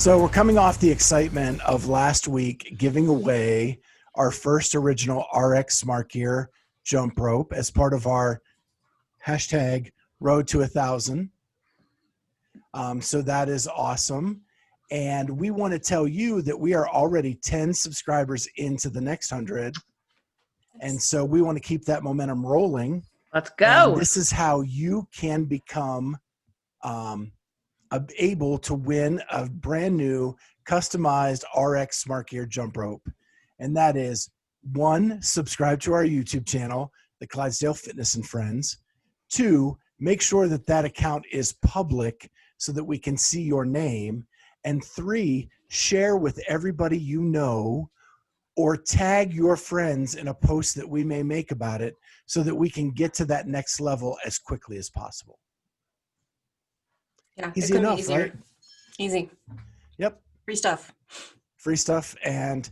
So we're coming off the excitement of last week giving away our first original RX Smart Gear jump rope as part of our hashtag Road to 1,000. So that is awesome. And we want to tell you that we are already 10 subscribers into the next 100. And so we want to keep that momentum rolling. Let's go. And this is how you can become able to win a brand new customized RX Smart Gear jump rope. And that is 1, subscribe to our YouTube channel, the Clydesdale Fitness and Friends. 2, make sure that that account is public so that we can see your name. And 3, share with everybody you know or tag your friends in a post that we may make about it so that we can get to that next level as quickly as possible. Yeah, easy enough, right? Easy. Yep. Free stuff. Free stuff, and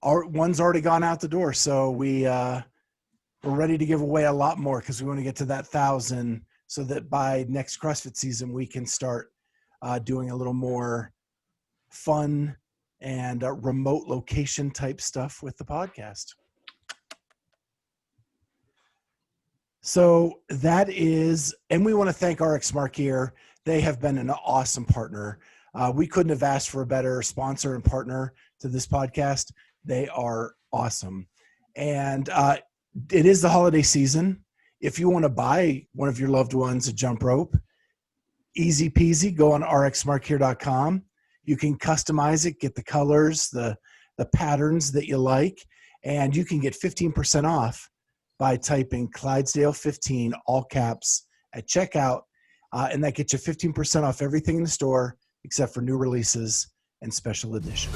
our one's already gone out the door, so we're ready to give away a lot more because we want to get to that 1,000 so that by next CrossFit season we can start doing a little more fun and remote location type stuff with the podcast. So that is, and we want to thank RX Smart Gear. They have been an awesome partner. We couldn't have asked for a better sponsor and partner to this podcast. They are awesome. And it is the holiday season. If you want to buy one of your loved ones a jump rope, easy peasy, go on rxsmartgear.com. You can customize it, get the colors, the patterns that you like, and you can get 15% off by typing Clydesdale 15, all caps, at checkout. And that gets you 15% off everything in the store except for new releases and special editions.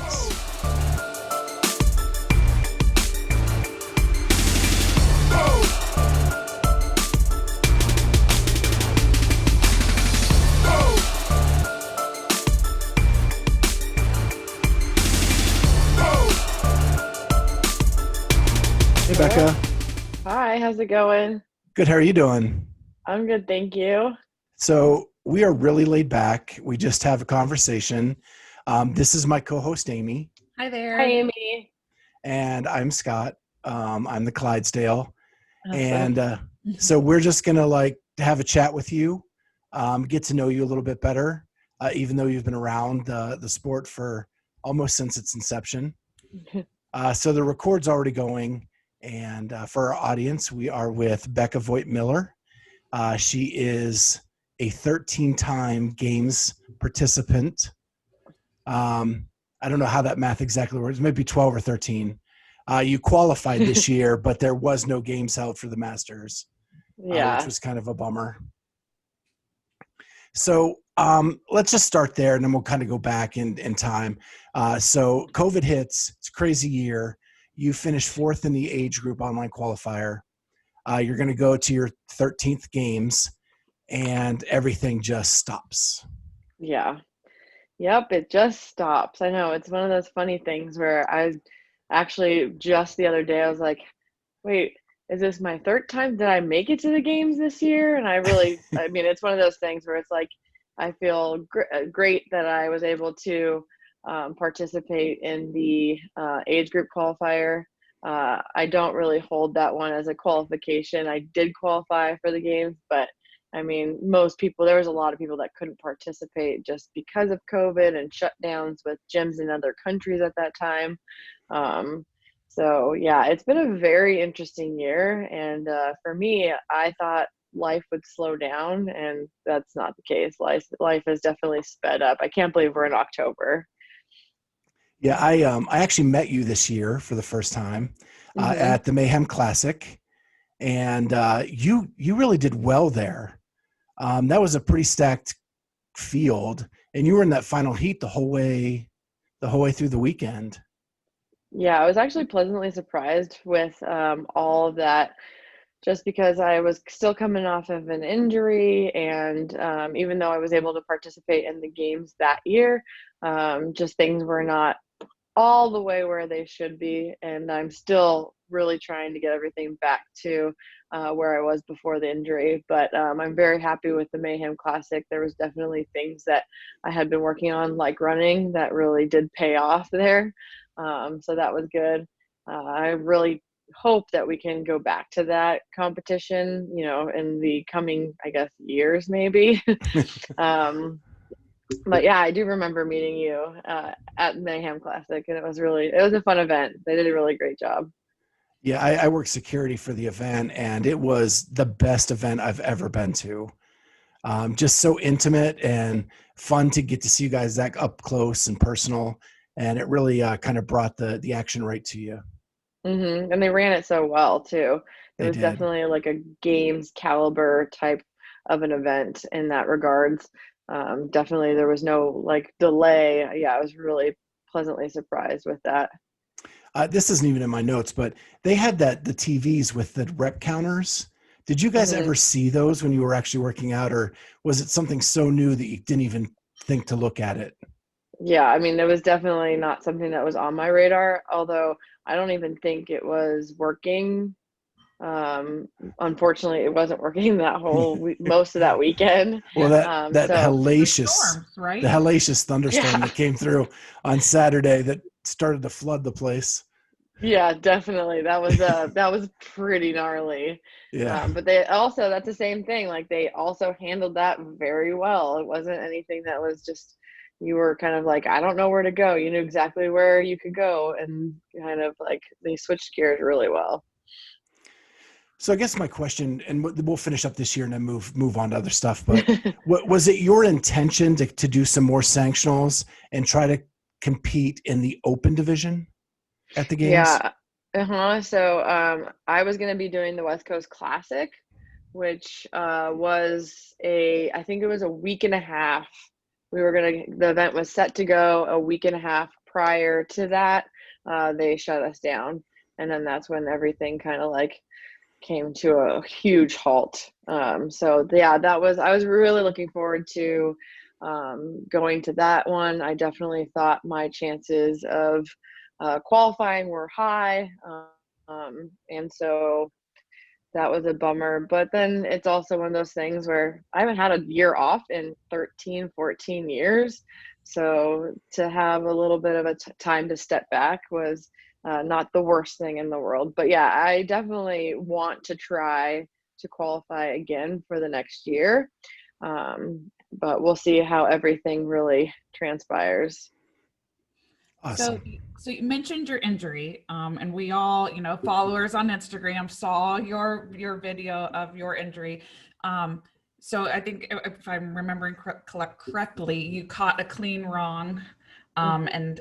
Hey, Becca. Hi, how's it going? Good. How are you doing? I'm good, thank you. So we are really laid back. We just have a conversation. This is my co-host, Amy. Hi there. Hi, Amy. And I'm Scott. I'm the Clydesdale. Awesome. And so we're just going to have a chat with you, get to know you a little bit better, even though you've been around the sport for almost since its inception. So the record's already going. And for our audience, we are with Becca Voigt Miller. She is a 13-time games participant. I don't know how that math exactly works. Maybe 12 or 13. You qualified this year, but there was no games held for the Masters, which was kind of a bummer. So let's just start there, and then we'll kind of go back in time. So COVID hits. It's a crazy year. You finished 4th in the age group online qualifier. You're going to go to your 13th games, and everything just stops. Yeah. Yep, it just stops. I know. It's one of those funny things where I actually just the other day, I was like, wait, is this my 3rd time? Did I make it to the games this year? And I mean, it's one of those things where it's like, I feel great that I was able to participate in the age group qualifier. I don't really hold that one as a qualification. I did qualify for the games, but I mean, there was a lot of people that couldn't participate just because of COVID and shutdowns with gyms in other countries at that time. So yeah, it's been a very interesting year. And for me, I thought life would slow down, and that's not the case. Life has definitely sped up. I can't believe we're in October. Yeah, I actually met you this year for the first time at the Mayhem Classic, and you really did well there. That was a pretty stacked field, and you were in that final heat the whole way through the weekend. Yeah, I was actually pleasantly surprised with all of that, just because I was still coming off of an injury, and even though I was able to participate in the games that year, just things were not all the way where they should be. And I'm still really trying to get everything back to where I was before the injury. But I'm very happy with the Mayhem Classic. There was definitely things that I had been working on, like running, that really did pay off there. So that was good. I really hope that we can go back to that competition, in the coming, I guess, years maybe. But yeah, I do remember meeting you at Mayhem Classic, and it was a fun event. They did a really great job. Yeah, I worked security for the event, and it was the best event I've ever been to. Just so intimate and fun to get to see you guys that up close and personal. And it really kind of brought the action right to you. And they ran it so well too. It They was did. definitely like a games caliber type of an event in that regards. Definitely there was no like delay. Yeah, I was really pleasantly surprised with that. This isn't even in my notes, but they had the TVs with the rep counters. Did you guys hmm ever see those when you were actually working out, or was it something so new that you didn't even think to look at it? Yeah, I mean, it was definitely not something that was on my radar, although I don't even think it was working. Um, Unfortunately, it wasn't working that whole most of that weekend. Well, that So The hellacious, storms, the right? hellacious thunderstorm yeah, that came through on Saturday that started to flood the place. yeah, definitely. That was pretty gnarly. Yeah. But they also, that's the same thing. Like they also handled that very well. It wasn't anything that was just, you were kind of like, I don't know where to go. You knew exactly where you could go, and kind of like they switched gears really well. So I guess my question, and we'll finish up this year and then move on to other stuff. But what was it your intention to do some more sanctionals and try to compete in the open division at the games? Yeah. So I was going to be doing the West Coast Classic, which I think it was a week and a half. The event was set to go a week and a half prior to that. They shut us down. And then that's when everything kind of like came to a huge halt. So yeah, I was really looking forward to going to that one. I definitely thought my chances of qualifying were high. And so that was a bummer. But then it's also one of those things where I haven't had a year off in 13, 14 years. So to have a little bit of a time to step back was not the worst thing in the world. But yeah, I definitely want to try to qualify again for the next year. But we'll see how everything really transpires. So, Awesome. so you mentioned your injury, and we all, followers on Instagram saw your video of your injury. So I think if I'm remembering correctly, you caught a clean wrong, and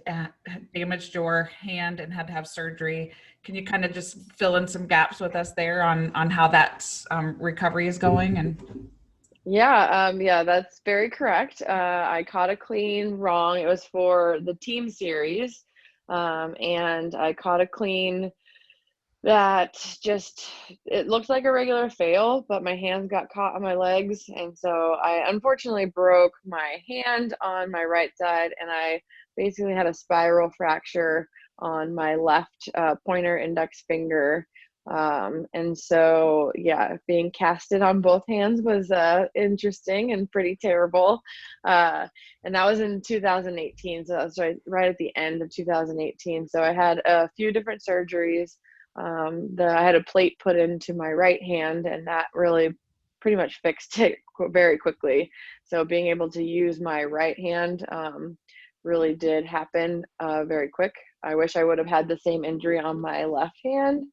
damaged your hand and had to have surgery. Can you kind of just fill in some gaps with us there on how that recovery is going? And Yeah, that's very correct. I caught a clean wrong. It was for the team series. And I caught a clean that just, it looked like a regular fail, but my hands got caught on my legs. And so I unfortunately broke my hand on my right side, and I basically had a spiral fracture on my left pointer index finger. And so, yeah, being casted on both hands was interesting and pretty terrible. And that was in 2018. So that was right at the end of 2018. So I had a few different surgeries. I had a plate put into my right hand, and that really pretty much fixed it very quickly. So being able to use my right hand really did happen very quick. I wish I would have had the same injury on my left hand,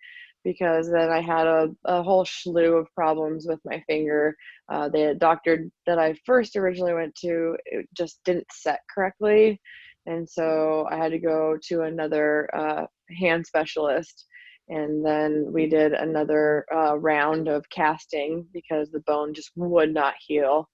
because then I had a whole slew of problems with my finger. The doctor that I first originally went to, it just didn't set correctly. And so I had to go to another hand specialist. And then we did another round of casting because the bone just would not heal.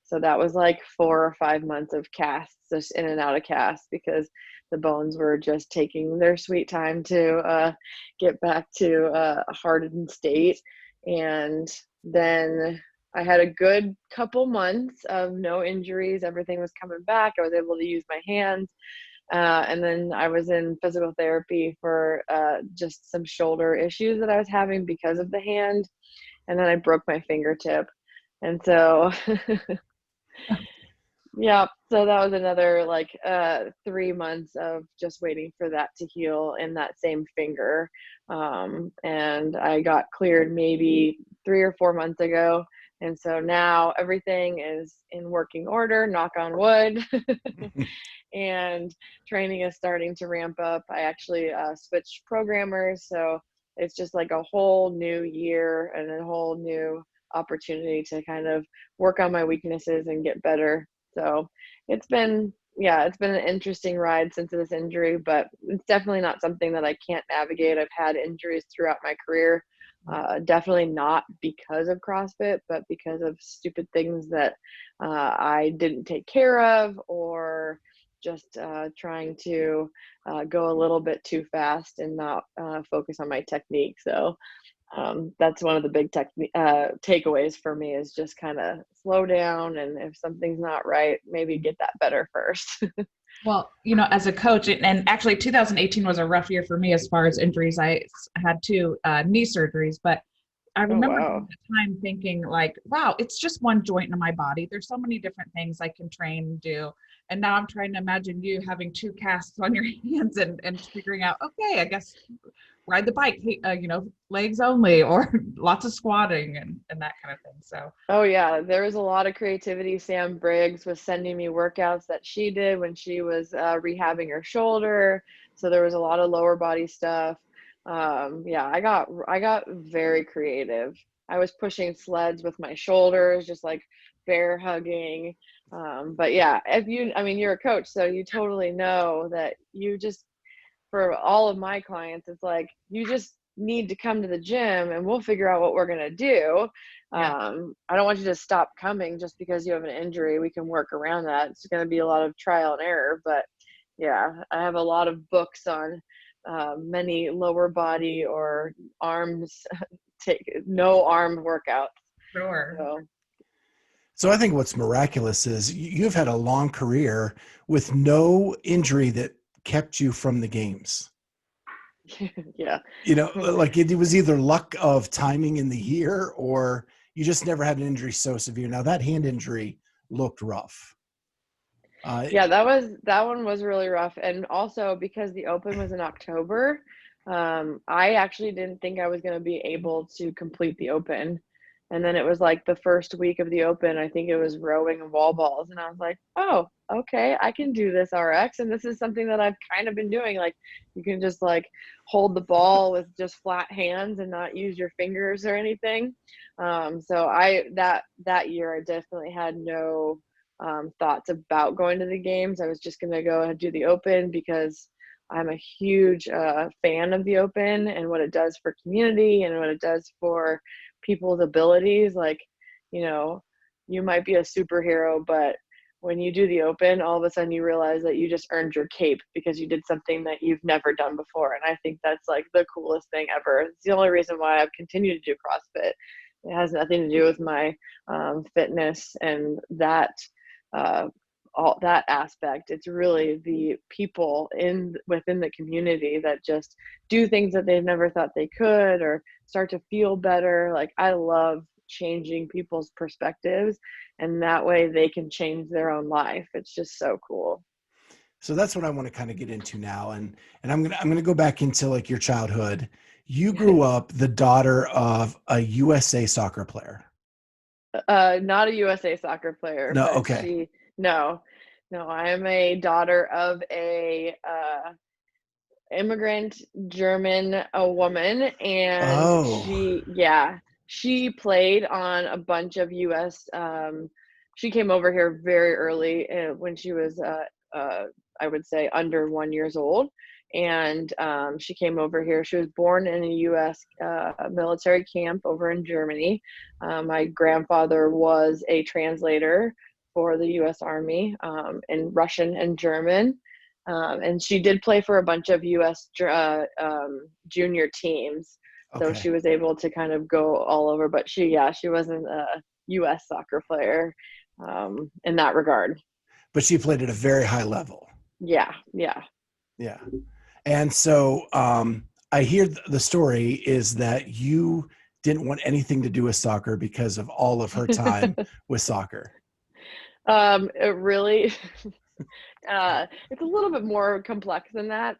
So that was like 4 or 5 months of casts, just in and out of casts, because the bones were just taking their sweet time to get back to a hardened state. And then I had a good couple months of no injuries. Everything was coming back. I was able to use my hands. And then I was in physical therapy for just some shoulder issues that I was having because of the hand. And then I broke my fingertip. And so, yeah, so that was another like 3 months of just waiting for that to heal in that same finger. And I got cleared maybe 3 or 4 months ago. And so now everything is in working order, knock on wood. And training is starting to ramp up. I actually switched programmers. So it's just like a whole new year and a whole new opportunity to kind of work on my weaknesses and get better. So it's been an interesting ride since this injury, but it's definitely not something that I can't navigate. I've had injuries throughout my career. Definitely not because of CrossFit, but because of stupid things that I didn't take care of, or just trying to go a little bit too fast and not focus on my technique. So that's one of the big takeaways for me, is just kind of slow down, and if something's not right, maybe get that better first. Well, as a coach, and actually 2018 was a rough year for me as far as injuries. I had 2 knee surgeries, but I remember wow. at the time thinking like, wow, it's just one joint in my body. There's so many different things I can train and do. And now I'm trying to imagine you having 2 casts on your hands and figuring out, okay, I guess ride the bike, legs only, or lots of squatting and that kind of thing. So, Oh yeah, there was a lot of creativity. Sam Briggs was sending me workouts that she did when she was rehabbing her shoulder. So there was a lot of lower body stuff. Yeah, I got very creative. I was pushing sleds with my shoulders, just like bear hugging. But yeah, you're a coach, so you totally know that for all of my clients, it's like, you just need to come to the gym and we'll figure out what we're going to do. yeah. I don't want you to stop coming just because you have an injury. We can work around that. It's going to be a lot of trial and error, but yeah, I have a lot of books on many lower body or arms, no arm workouts. Sure. So I think what's miraculous is you've had a long career with no injury that kept you from the games. Yeah. Like it was either luck of timing in the year, or you just never had an injury so severe. Now that hand injury looked rough. Yeah, that one was really rough. And also because the Open was in October, I actually didn't think I was going to be able to complete the Open. And then it was like the first week of the Open, I think it was rowing and wall balls. And I was like, oh, okay, I can do this RX. And this is something that I've kind of been doing. Like, you can just like hold the ball with just flat hands and not use your fingers or anything. So that year I definitely had no thoughts about going to the games. I was just going to go and do the Open because I'm a huge fan of the Open and what it does for community and what it does for people's abilities. Like, you might be a superhero, but when you do the Open, all of a sudden you realize that you just earned your cape because you did something that you've never done before. And I think that's like the coolest thing ever. It's the only reason why I've continued to do CrossFit. It has nothing to do with my fitness and that all that aspect. It's really the people within the community that just do things that they've never thought they could, or start to feel better. Like, I love changing people's perspectives, and that way they can change their own life. It's just so cool. So that's what I want to kind of get into now. And I'm going to go back into like your childhood. You grew up the daughter of a USA soccer player. Not a USA soccer player. No, but okay. No, I am a daughter of a immigrant German woman, and she played on a bunch of US. She came over here very early when she was I would say under 1 year old, and she came over here. She was born in a US military camp over in Germany. My grandfather was a translator for the US Army in Russian and German. And she did play for a bunch of US junior teams. So Okay. she was able to kind of go all over, but she wasn't a US soccer player in that regard. But she played at a very high level. Yeah. Yeah. And so I hear the story is that you didn't want anything to do with soccer because of all of her time with soccer. It really, it's a little bit more complex than that.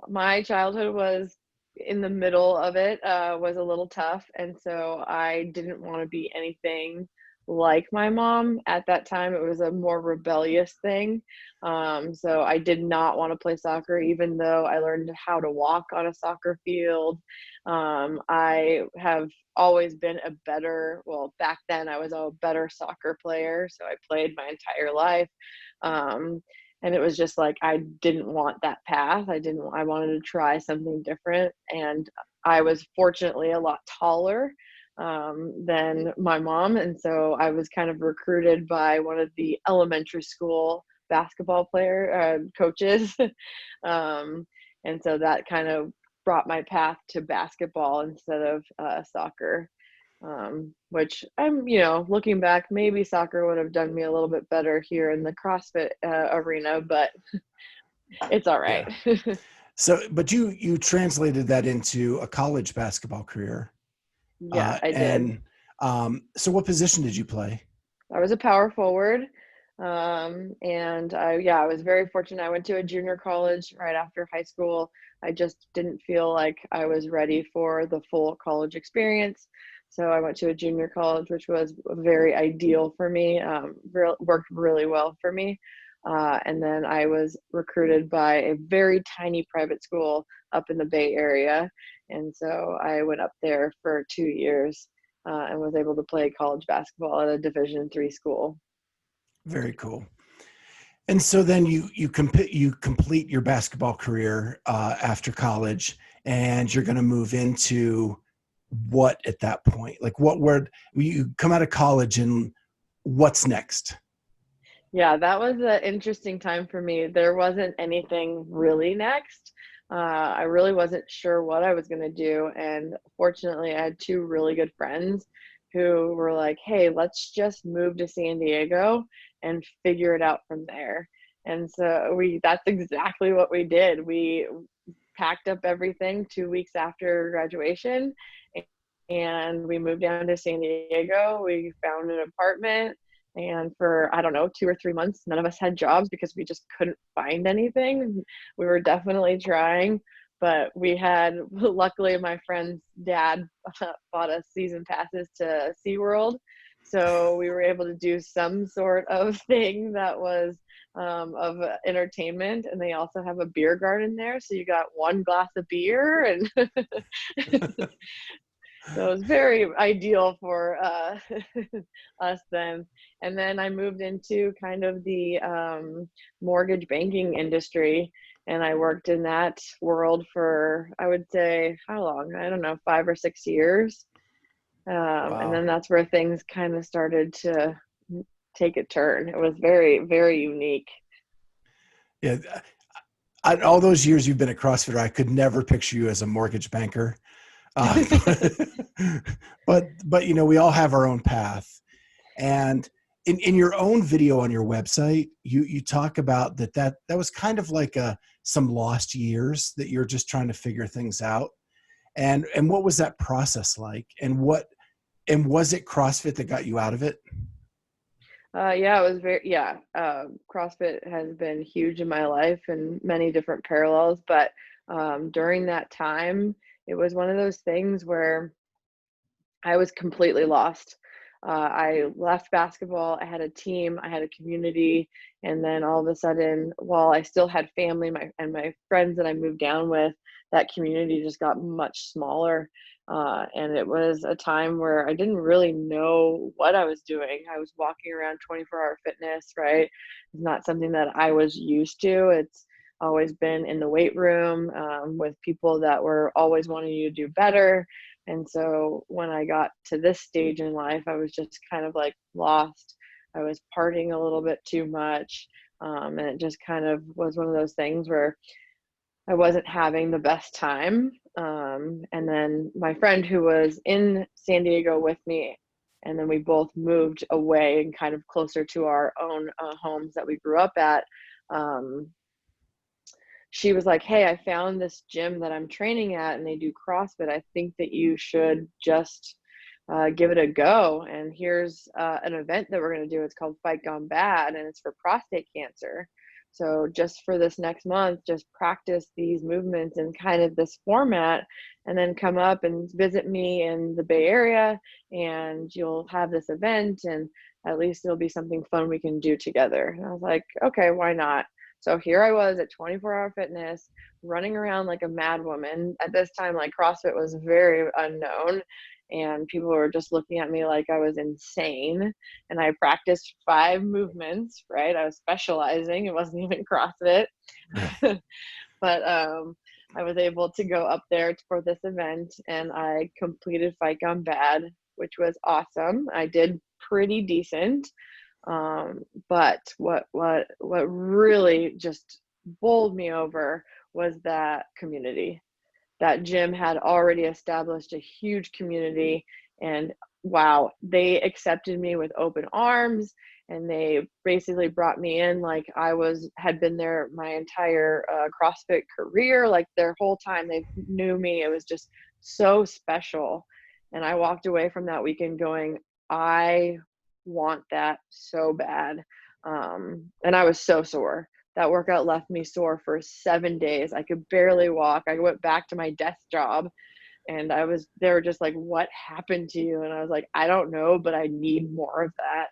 My childhood was in the middle of it, was a little tough. And so I didn't want to be anything like my mom at that time. It was a more rebellious thing. So I did not want to play soccer, even though I learned how to walk on a soccer field. I have always been well, back then I was a better soccer player. So I played my entire life. Um, and it was just like I didn't want that path. I wanted to try something different. And I was fortunately a lot taller than my mom, and so I was kind of recruited by one of the elementary school basketball player coaches. And so that kind of brought my path to basketball instead of soccer. Which I'm, looking back, maybe soccer would have done me a little bit better here in the CrossFit arena, but it's all right. Yeah. So, but you translated that into a college basketball career. Yeah, I did. And so what position did you play? I was a power forward. And I was very fortunate. I went to a junior college right after high school. I just didn't feel like I was ready for the full college experience. So I went to a junior college, which was very ideal for me, worked really well for me. And then I was recruited by a very tiny private school up in the Bay Area. And so I went up there for 2 years and was able to play college basketball at a Division III school. Very cool. And so then you complete your basketball career after college, and you're going to move into what at that point? Like where you come out of college and what's next? Yeah, that was an interesting time for me. There wasn't anything really next. I really wasn't sure what I was going to do. And fortunately, I had two really good friends who were like, hey, let's just move to San Diego and figure it out from there. And so that's exactly what we did. We packed up everything 2 weeks after graduation and we moved down to San Diego. We found an apartment. And for, I don't know, 2 or 3 months, none of us had jobs because we just couldn't find anything. We were definitely trying, but luckily my friend's dad bought us season passes to SeaWorld. So we were able to do some sort of thing that was of entertainment. And they also have a beer garden there. So you got one glass of beer and so it was very ideal for us then. And then I moved into kind of the mortgage banking industry, and I worked in that world for, I would say, how long? I don't know, 5 or 6 years. Wow. And then that's where things kind of started to take a turn. It was very, very unique. Yeah. All those years you've been a CrossFitter, I could never picture you as a mortgage banker. But we all have our own path. And in your own video on your website, you talk about that was kind of like some lost years that you're just trying to figure things out. And what was that process like? And was it CrossFit that got you out of it? Yeah, it was CrossFit has been huge in my life in many different parallels, but during that time, it was one of those things where I was completely lost. I left basketball, I had a team, I had a community, and then all of a sudden, while I still had family and my friends that I moved down with, that community just got much smaller. And it was a time where I didn't really know what I was doing. I was walking around 24-hour fitness, right? It's not something that I was used to. It's always been in the weight room with people that were always wanting you to do better. And so when I got to this stage in life, I was just kind of like lost. I was partying a little bit too much. And it just kind of was one of those things where I wasn't having the best time. And then my friend who was in San Diego with me, and then we both moved away and kind of closer to our own homes that we grew up at. she was like, hey, I found this gym that I'm training at and they do CrossFit. I think that you should just give it a go. And here's an event that we're going to do. It's called Fight Gone Bad, and it's for prostate cancer. So just for this next month, just practice these movements in kind of this format, and then come up and visit me in the Bay Area, and you'll have this event, and at least it'll be something fun we can do together. And I was like, okay, why not? So here I was at 24 Hour Fitness, running around like a mad woman. At this time, like CrossFit was very unknown, and people were just looking at me like I was insane. And I practiced 5 movements, right? I was specializing. It wasn't even CrossFit. But I was able to go up there for this event, and I completed Fight Gone Bad, which was awesome. I did pretty decent. But what really just bowled me over was that community. That gym had already established a huge community, and wow, they accepted me with open arms, and they basically brought me in like I had been there my entire CrossFit career. Like their whole time they knew me. It was just so special. And I walked away from that weekend going, I want that so bad. And I was so sore. That workout left me sore for 7 days. I could barely walk. I went back to my desk job, and they were just like, what happened to you? And I was like, I don't know, but I need more of that.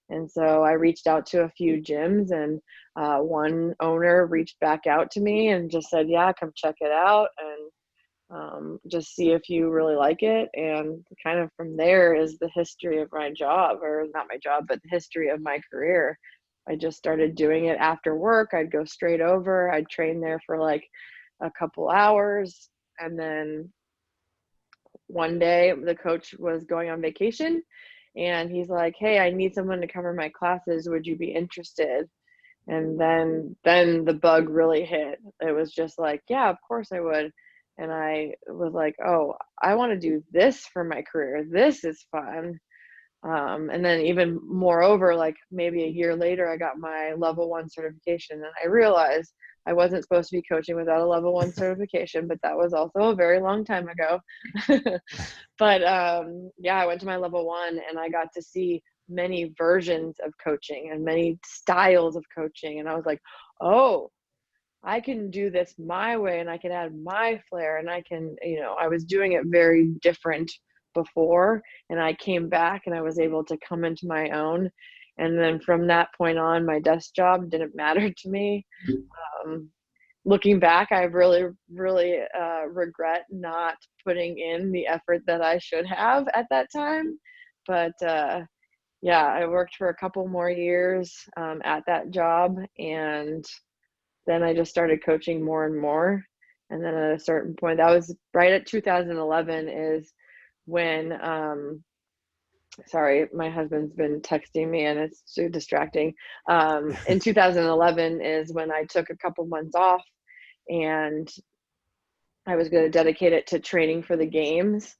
And so I reached out to a few gyms, and one owner reached back out to me and just said, yeah, come check it out, and just see if you really like it. And kind of from there is the history of my job, or not my job, but the history of my career. I just started doing it after work. I'd go straight over. I'd train there for like a couple hours. And then one day the coach was going on vacation, and he's like, hey, I need someone to cover my classes. Would you be interested? And then the bug really hit. It was just like, yeah, of course I would. And I was like, oh, I want to do this for my career. This is fun. And then even moreover, like maybe a year later, I got my level 1 certification, and I realized I wasn't supposed to be coaching without a level 1 certification, but that was also a very long time ago. But yeah, I went to my level 1, and I got to see many versions of coaching and many styles of coaching. And I was like, oh, I can do this my way, and I can add my flair, and I can, I was doing it very different before, and I came back and I was able to come into my own. And then from that point on, my desk job didn't matter to me. Looking back, I really regret not putting in the effort that I should have at that time. But yeah, I worked for a couple more years at that job, and then I just started coaching more and more. And then at a certain point, that was right at 2011 is when, sorry, my husband's been texting me and it's too distracting. In 2011 is when I took a couple months off, and I was going to dedicate it to training for the games.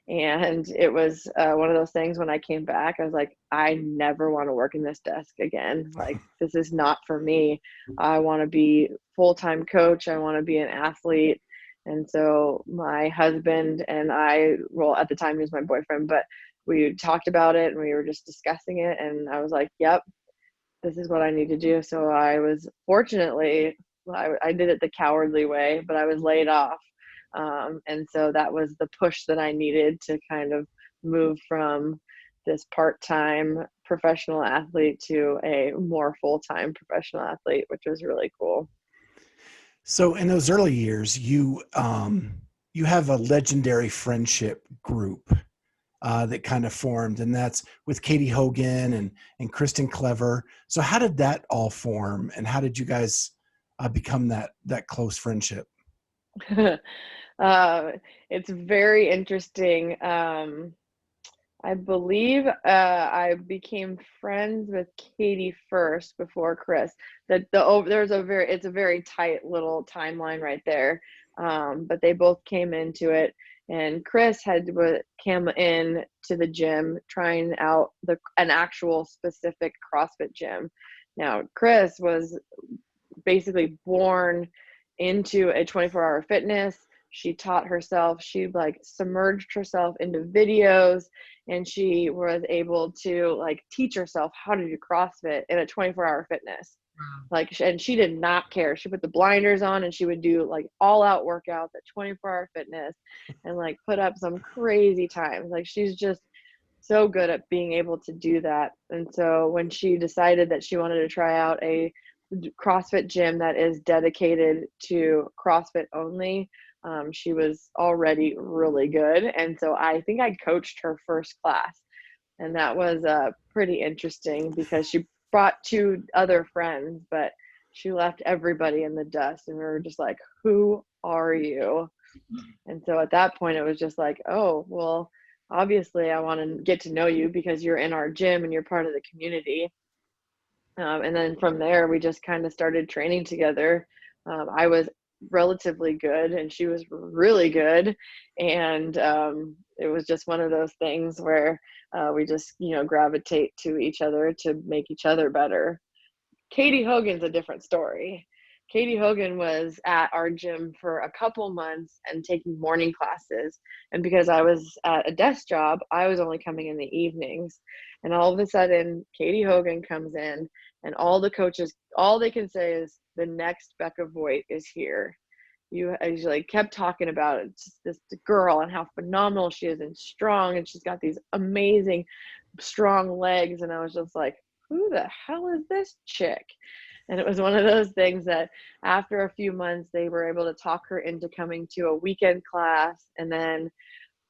And it was one of those things when I came back, I was like, I never want to work in this desk again. Like, this is not for me. I want to be full-time coach. I want to be an athlete. And so my husband and I, well, at the time he was my boyfriend, but we talked about it and we were just discussing it. And I was like, yep, this is what I need to do. So I was fortunately, I did it the cowardly way, but I was laid off. And so that was the push that I needed to kind of move from this part-time professional athlete to a more full-time professional athlete, which was really cool. So in those early years, you have a legendary friendship group that kind of formed, and that's with Katie Hogan and Kristen Clever. So how did that all form, and how did you guys become that close friendship? It's very interesting. I believe I became friends with Katie first before Chris. It's a very tight little timeline right there. But they both came into it, and Chris came in to the gym trying out an actual specific CrossFit gym. Now, Chris was basically born into a 24-hour fitness. She taught herself, she like submerged herself into videos, and she was able to like teach herself how to do CrossFit in a 24-hour fitness. Like, and she did not care. She put the blinders on and she would do like all out workouts at 24-hour fitness and like put up some crazy times. Like, she's just so good at being able to do that. And so when she decided that she wanted to try out a CrossFit gym that is dedicated to CrossFit only, she was already really good. And so I think I coached her first class. And that was pretty interesting because she brought 2 other friends, but she left everybody in the dust. And we were just like, who are you? And so at that point, it was just like, oh, well, obviously I want to get to know you because you're in our gym and you're part of the community. And then from there, we just kind of started training together. I was relatively good and she was really good. And it was just one of those things where we just, gravitate to each other to make each other better. Katie Hogan's a different story. Katie Hogan was at our gym for a couple months and taking morning classes. And because I was at a desk job, I was only coming in the evenings. And all of a sudden, Katie Hogan comes in and all the coaches, all they can say is, the next Becca Voigt is here. You like kept talking about it, just this girl and how phenomenal she is and strong. And she's got these amazing, strong legs. And I was just like, who the hell is this chick? And it was one of those things that after a few months, they were able to talk her into coming to a weekend class. And then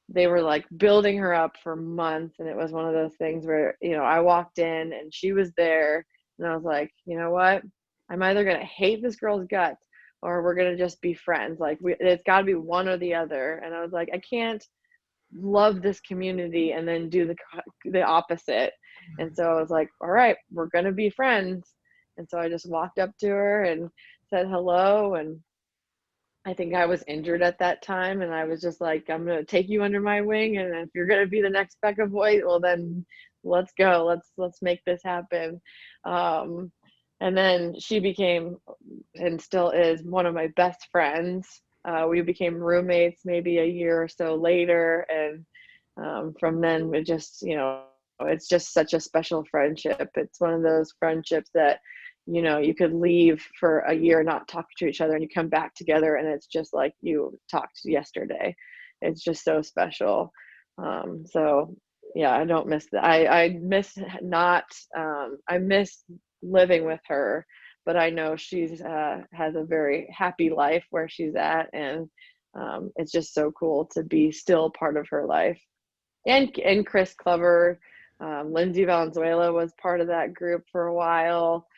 they were like building her up for months. And it was one of those things where, I walked in and she was there and I was like, you know what? I'm either going to hate this girl's guts or we're going to just be friends. Like it's got to be one or the other. And I was like, I can't love this community and then do the opposite. And so I was like, all right, we're going to be friends. And so I just walked up to her and said hello. And I think I was injured at that time. And I was just like, I'm going to take you under my wing. And if you're going to be the next Becca Voigt, well, then let's go. Let's make this happen. And then she became, and still is, one of my best friends. We became roommates maybe a year or so later. And from then it just, it's just such a special friendship. It's one of those friendships that, you could leave for a year, not talk to each other, and you come back together and it's just like you talked yesterday. It's just so special. So yeah, I don't miss that. I miss living with her, but I know she's has a very happy life where she's at, and it's just so cool to be still part of her life. And Chris Clever, Lindsay Valenzuela was part of that group for a while,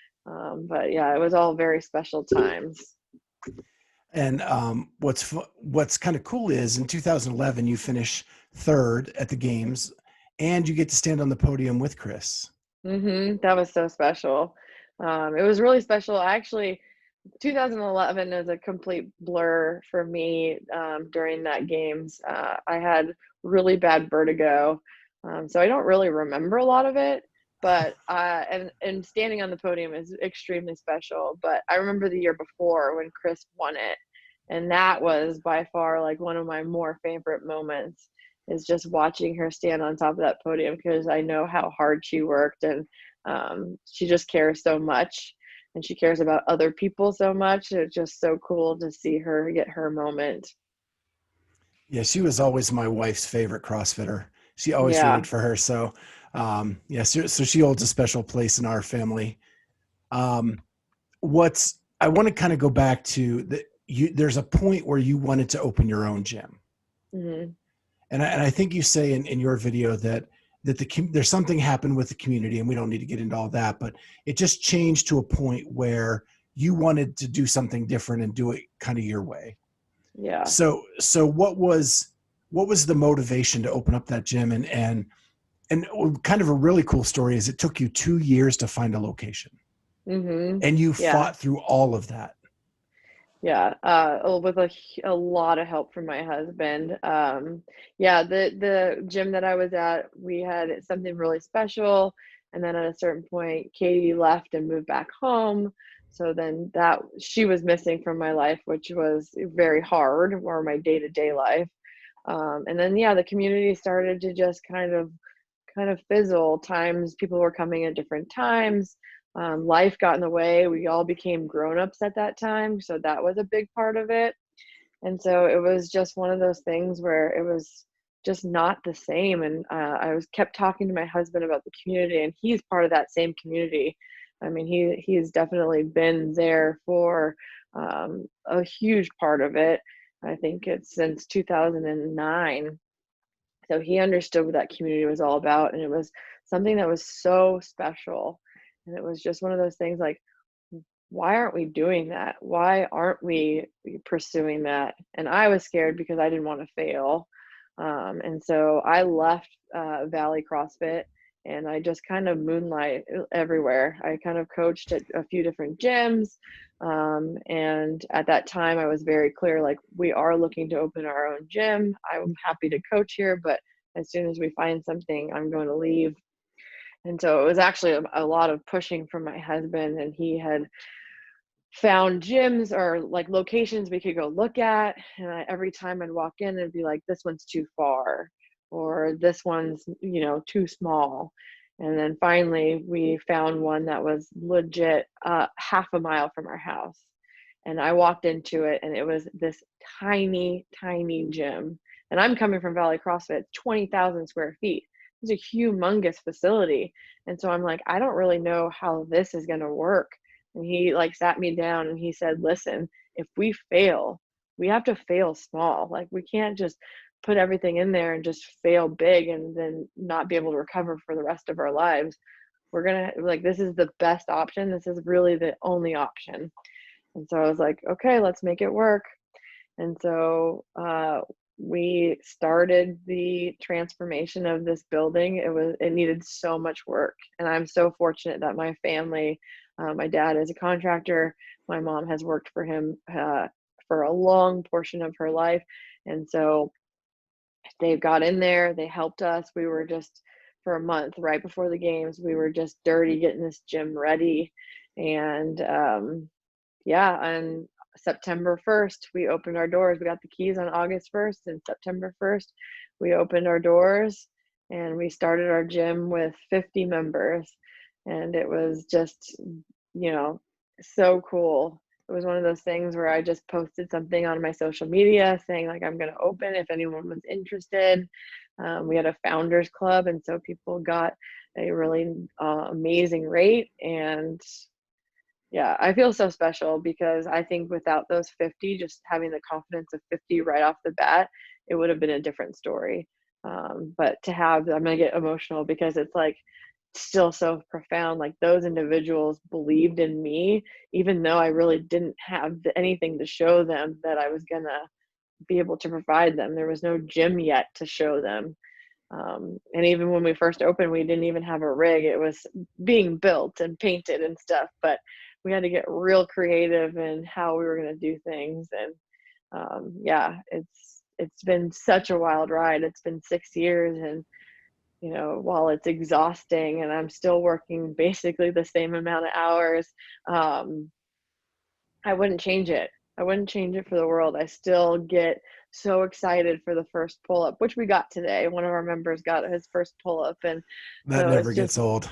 but yeah, it was all very special times. And what's kind of cool is in 2011 you finish 3rd at the games, and you get to stand on the podium with Chris. That was so special. It was really special. Actually, 2011 is a complete blur for me. During that games, I had really bad vertigo, so I don't really remember a lot of it. But and standing on the podium is extremely special. But I remember the year before when Chris won it, and that was by far like one of my more favorite moments, is just watching her stand on top of that podium, because I know how hard she worked, and she just cares so much, and she cares about other people so much. It's just so cool to see her get her moment. Yeah, she was always my wife's favorite CrossFitter. She always rooted for her. So so she holds a special place in our family. I want to kind of go back to there's a point where you wanted to open your own gym. Mm-hmm. And I think you say in your video that there's something happened with the community, and we don't need to get into all that, but it just changed to a point where you wanted to do something different and do it kind of your way. Yeah. So what was the motivation to open up that gym? And kind of a really cool story is it took you 2 years to find a location, and you fought through all of that. Yeah, with a lot of help from my husband. The gym that I was at, we had something really special. And then at a certain point, Katie left and moved back home. So then that she was missing from my life, which was very hard, or my day-to-day life. And then, yeah, the community started to just kind of fizzle. Times people were coming at different times. Life got in the way. We all became grown-ups at that time. So that was a big part of it. And so it was just one of those things where it was just not the same. And I was kept talking to my husband about the community, and he's part of that same community. I mean, he's definitely been there for a huge part of it. I think it's since 2009. So he understood what that community was all about, and it was something that was so special. And it was just one of those things like, why aren't we doing that? Why aren't we pursuing that? And I was scared because I didn't want to fail. And so I left Valley CrossFit, and I just kind of moonlight everywhere. I kind of coached at a few different gyms. And at that time I was very clear, like, we are looking to open our own gym. I'm happy to coach here, but as soon as we find something, I'm going to leave. And so it was actually a lot of pushing from my husband, and he had found gyms or like locations we could go look at. And every time I'd walk in, it'd be like, this one's too far, or this one's, too small. And then finally we found one that was legit half a mile from our house. And I walked into it, and it was this tiny, tiny gym. And I'm coming from Valley CrossFit, 20,000 square feet. It's a humongous facility. And so I'm like, I don't really know how this is going to work. And he like sat me down and he said, listen, if we fail, we have to fail small. Like, we can't just put everything in there and just fail big and then not be able to recover for the rest of our lives. We're going to, like, this is the best option. This is really the only option. And so I was like, okay, let's make it work. And so we started the transformation of this building. It needed so much work. And I'm so fortunate that my family, my dad is a contractor. My mom has worked for him for a long portion of her life. And so they got in there, they helped us. We were just, for a month right before the games, we were just dirty getting this gym ready. And on September 1st, we opened our doors. We got the keys on August 1st, and September 1st, we opened our doors, and we started our gym with 50 members. And it was just, so cool. It was one of those things where I just posted something on my social media saying, like, I'm going to open if anyone was interested. We had a founders club, and so people got a really amazing rate. And yeah, I feel so special because I think without those 50, just having the confidence of 50 right off the bat, it would have been a different story. But to have, I'm going to get emotional because it's like still so profound. Like, those individuals believed in me, even though I really didn't have anything to show them that I was going to be able to provide them. There was no gym yet to show them. And even when we first opened, we didn't even have a rig. It was being built and painted and stuff, but we had to get real creative in how we were going to do things. And it's been such a wild ride. It's been 6 years, and while it's exhausting and I'm still working basically the same amount of hours, I wouldn't change it. I wouldn't change it for the world. I still get so excited for the first pull-up, which we got today. One of our members got his first pull-up, and That so never gets old.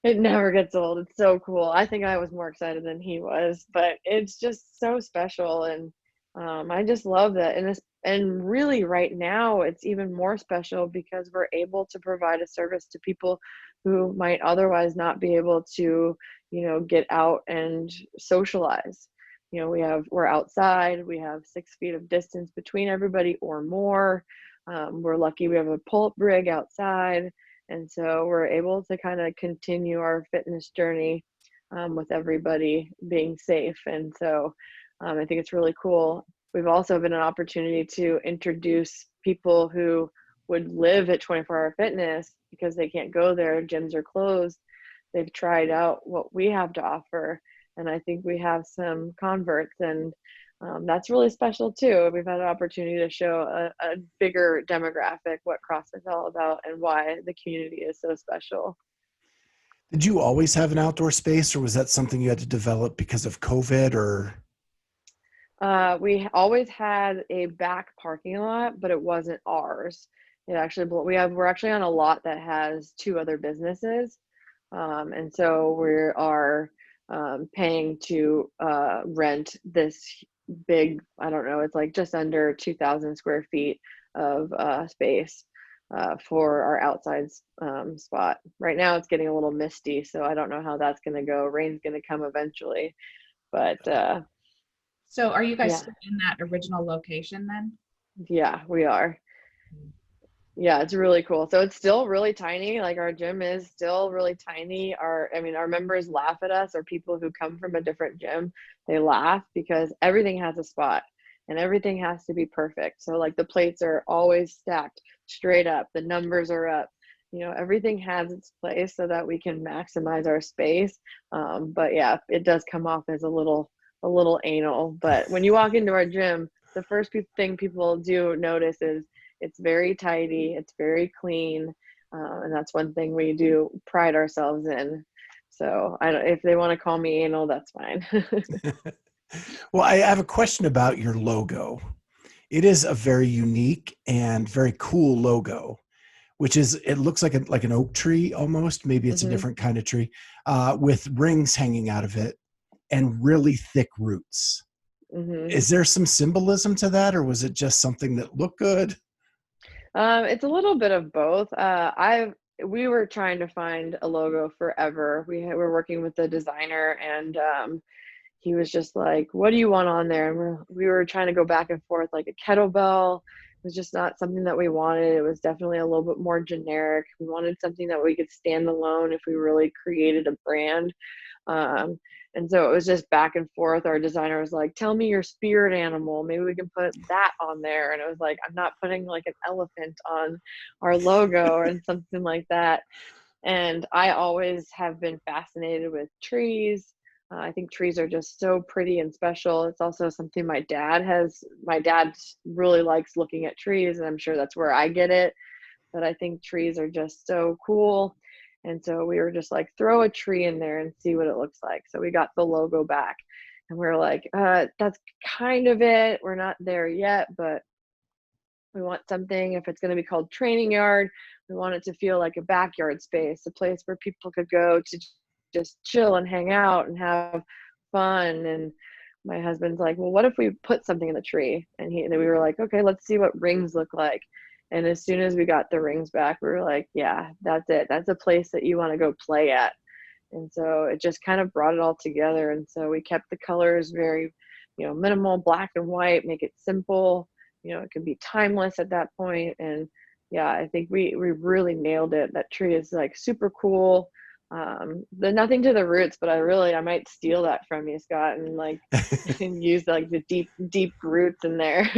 it never gets old. It's so cool. I think I was more excited than he was, but it's just so special. And I just love that. And really right now it's even more special because we're able to provide a service to people who might otherwise not be able to, get out and socialize. We're outside, we have 6 feet of distance between everybody or more. We're lucky we have a pull-up rig outside. And so we're able to kind of continue our fitness journey with everybody being safe. And so I think it's really cool. We've also been an opportunity to introduce people who would live at 24-Hour Fitness because they can't go there. Gyms are closed. They've tried out what we have to offer. And I think we have some converts, and that's really special too. We've had an opportunity to show a bigger demographic what CrossFit's all about and why the community is so special. Did you always have an outdoor space, or was that something you had to develop because of COVID, or? We always had a back parking lot, but it wasn't ours. It actually, we're actually on a lot that has two other businesses. And so we are paying to rent this big, I don't know, it's like just under 2,000 square feet of space for our outside spot. Right now it's getting a little misty, so I don't know how that's going to go. Rain's going to come eventually, but So are you guys yeah, still in that original location then? yeah, we are. Yeah, it's really cool. So it's still really tiny. Like our gym is still really tiny. Our members laugh at us, or people who come from a different gym, they laugh because everything has a spot and everything has to be perfect. So like the plates are always stacked straight up, the numbers are up. Everything has its place so that we can maximize our space. But yeah, it does come off as a little anal. But when you walk into our gym, the first thing people do notice is it's very tidy, it's very clean, and that's one thing we do pride ourselves in. So if they want to call me anal, that's fine. Well, I have a question about your logo. It is a very unique and very cool logo, which is, it looks like an oak tree almost. Maybe it's a different kind of tree, with rings hanging out of it and really thick roots. Is there some symbolism to that, or was it just something that looked good? It's a little bit of both. We were trying to find a logo forever. We were working with the designer, and he was just like, "What do you want on there?" And we were trying to go back and forth. Like a kettlebell was just not something that we wanted. It was definitely a little bit more generic. We wanted something that we could stand alone if we really created a brand. And so it was just back and forth. Our designer was like, "Tell me your spirit animal. Maybe we can put that on there." And it was like, I'm not putting like an elephant on our logo or something like that. And I always have been fascinated with trees. I think trees are just so pretty and special. It's also something my dad really likes looking at trees, and I'm sure that's where I get it. But I think trees are just so cool. And so we were just like, throw a tree in there and see what it looks like. So we got the logo back, and we were like, that's kind of it. We're not there yet, but we want something. If it's going to be called Training Yard, we want it to feel like a backyard space, a place where people could go to just chill and hang out and have fun. And my husband's like, well, what if we put something in the tree? And we were like, okay, let's see what rings look like. And as soon as we got the rings back, we were like, yeah, that's it. That's a place that you want to go play at. And so it just kind of brought it all together. And so we kept the colors very, minimal, black and white, make it simple. It can be timeless at that point. And yeah, I think we really nailed it. That tree is like super cool. Nothing to the roots, but I might steal that from you, Scott, and like and use like the deep roots in there.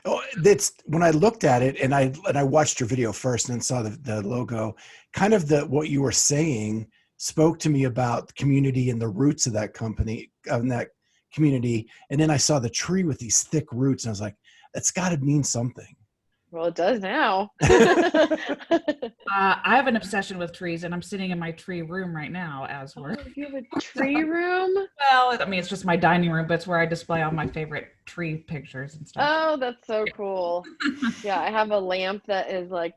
Oh, that's when I looked at it, and I watched your video first and then saw the logo. Kind of what you were saying spoke to me about the community and the roots of that company, that community. And then I saw the tree with these thick roots, and I was like, that's got to mean something. Well, it does now. I have an obsession with trees, and I'm sitting in my tree room right now as we're. Oh, you have a tree room? Well, I mean, it's just my dining room, but it's where I display all my favorite tree pictures and stuff. Oh, that's so cool. Yeah, I have a lamp that is like,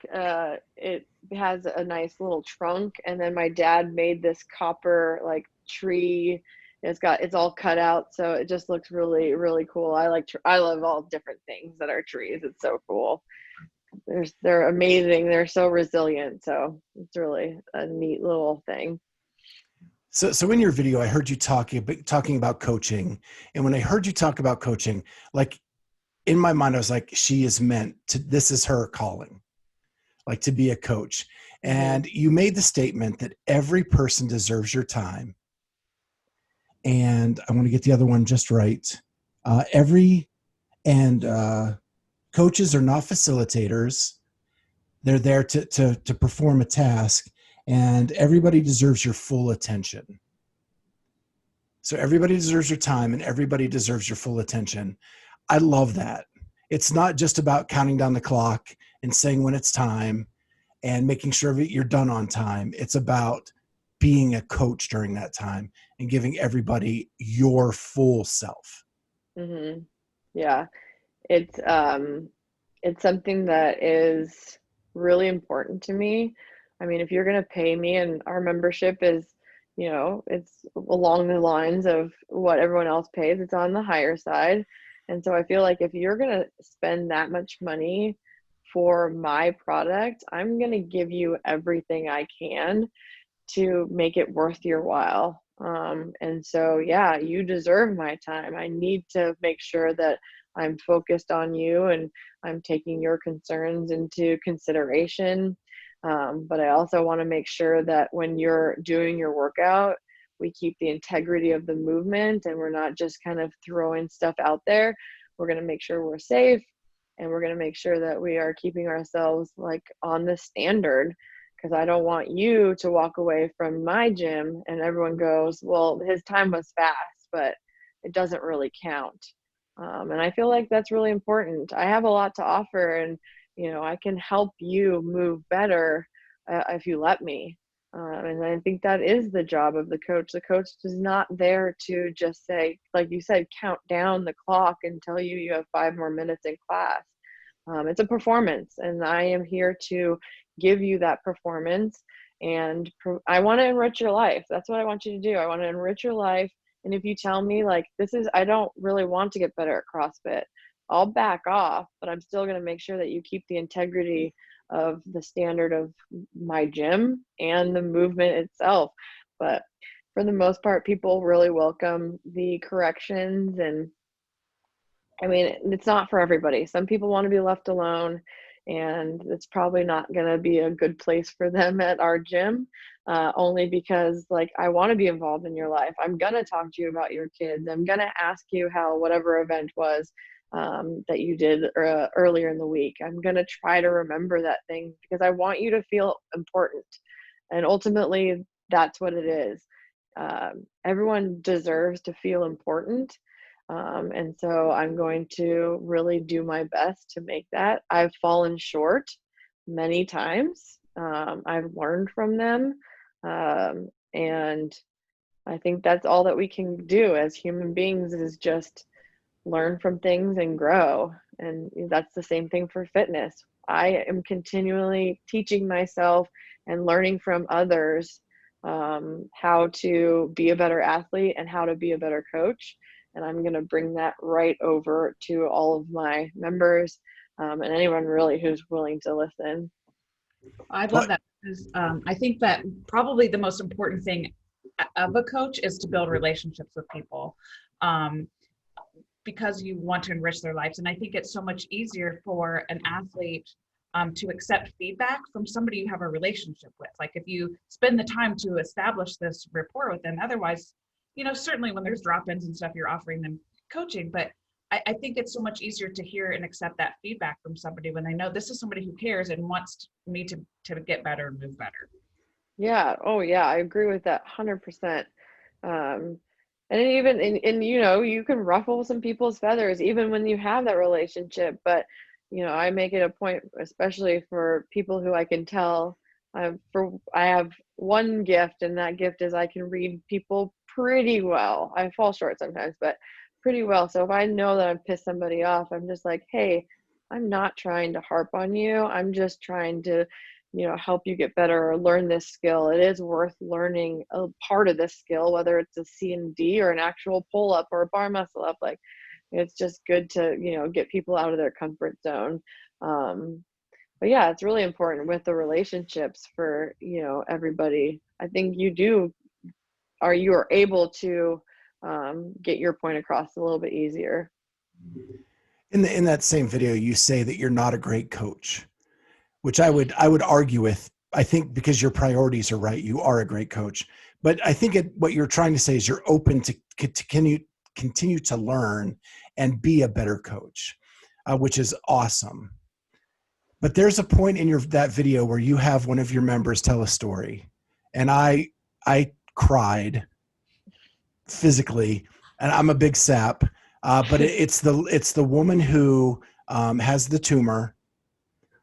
it has a nice little trunk, and then my dad made this copper like tree. It's all cut out, so it just looks really, really cool. I love all different things that are trees. It's so cool. They're amazing. They're so resilient. So it's really a neat little thing. So in your video, I heard you talking about coaching. And when I heard you talk about coaching, like in my mind, I was like, she is meant to, this is her calling, like to be a coach. And you made the statement that every person deserves your time. And I want to get the other one just right. Coaches are not facilitators. They're there to perform a task, and everybody deserves your full attention. So everybody deserves your time, and everybody deserves your full attention. I love that. It's not just about counting down the clock and saying when it's time and making sure that you're done on time. It's about being a coach during that time and giving everybody your full self? Mm-hmm. Yeah. It's something that is really important to me. I mean, if you're going to pay me, and our membership is, it's along the lines of what everyone else pays, it's on the higher side. And so I feel like if you're going to spend that much money for my product, I'm going to give you everything I can to make it worth your while. And so, yeah, you deserve my time. I need to make sure that I'm focused on you and I'm taking your concerns into consideration. But I also want to make sure that when you're doing your workout, we keep the integrity of the movement and we're not just kind of throwing stuff out there. We're going to make sure we're safe, and we're going to make sure that we are keeping ourselves like on the standard, because I don't want you to walk away from my gym and everyone goes, well, his time was fast, but it doesn't really count. And I feel like that's really important. I have a lot to offer, and I can help you move better if you let me. And I think that is the job of the coach. The coach is not there to just say, like you said, count down the clock and tell you you have 5 more minutes in class. It's a performance, and I am here to give you that performance. And I want to enrich your life. That's what I want you to do. I want to enrich your life. And if you tell me like, I don't really want to get better at CrossFit, I'll back off, but I'm still going to make sure that you keep the integrity of the standard of my gym and the movement itself. But for the most part, people really welcome the corrections. And I mean, it's not for everybody. Some people want to be left alone, and it's probably not going to be a good place for them at our gym, only because like, I want to be involved in your life. I'm going to talk to you about your kids. I'm going to ask you how whatever event was that you did earlier in the week. I'm going to try to remember that thing because I want you to feel important. And ultimately, that's what it is. Everyone deserves to feel important. And so I'm going to really do my best to make that. I've fallen short many times. I've learned from them. And I think that's all that we can do as human beings, is just learn from things and grow. And that's the same thing for fitness. I am continually teaching myself and learning from others how to be a better athlete and how to be a better coach. And I'm going to bring that right over to all of my members and anyone really who's willing to listen. I love that, because I think that probably the most important thing of a coach is to build relationships with people, because you want to enrich their lives. And I think it's so much easier for an athlete to accept feedback from somebody you have a relationship with. Like if you spend the time to establish this rapport with them, otherwise, certainly when there's drop-ins and stuff, you're offering them coaching, but I think it's so much easier to hear and accept that feedback from somebody when they know this is somebody who cares and wants me to get better and move better. Yeah. Oh yeah. I agree with that 100%. And even, you can ruffle some people's feathers even when you have that relationship, but I make it a point, especially for people who I can tell I have one gift, and that gift is I can read people pretty well. I fall short sometimes, but pretty well. So if I know that I've pissed somebody off, I'm just like, hey, I'm not trying to harp on you. I'm just trying to, help you get better or learn this skill. It is worth learning a part of this skill, whether it's a C and D or an actual pull up or a bar muscle up. Like, it's just good to, get people out of their comfort zone. But yeah, it's really important with the relationships for, everybody. I think you are able to get your point across a little bit easier. In that same video, you say that you're not a great coach, which I would argue with. I think because your priorities are right, you are a great coach. But I think what you're trying to say is you're open to continue to learn and be a better coach, which is awesome. But there's a point in that video where you have one of your members tell a story, and I cried physically, and I'm a big sap. But it's the woman who has the tumor,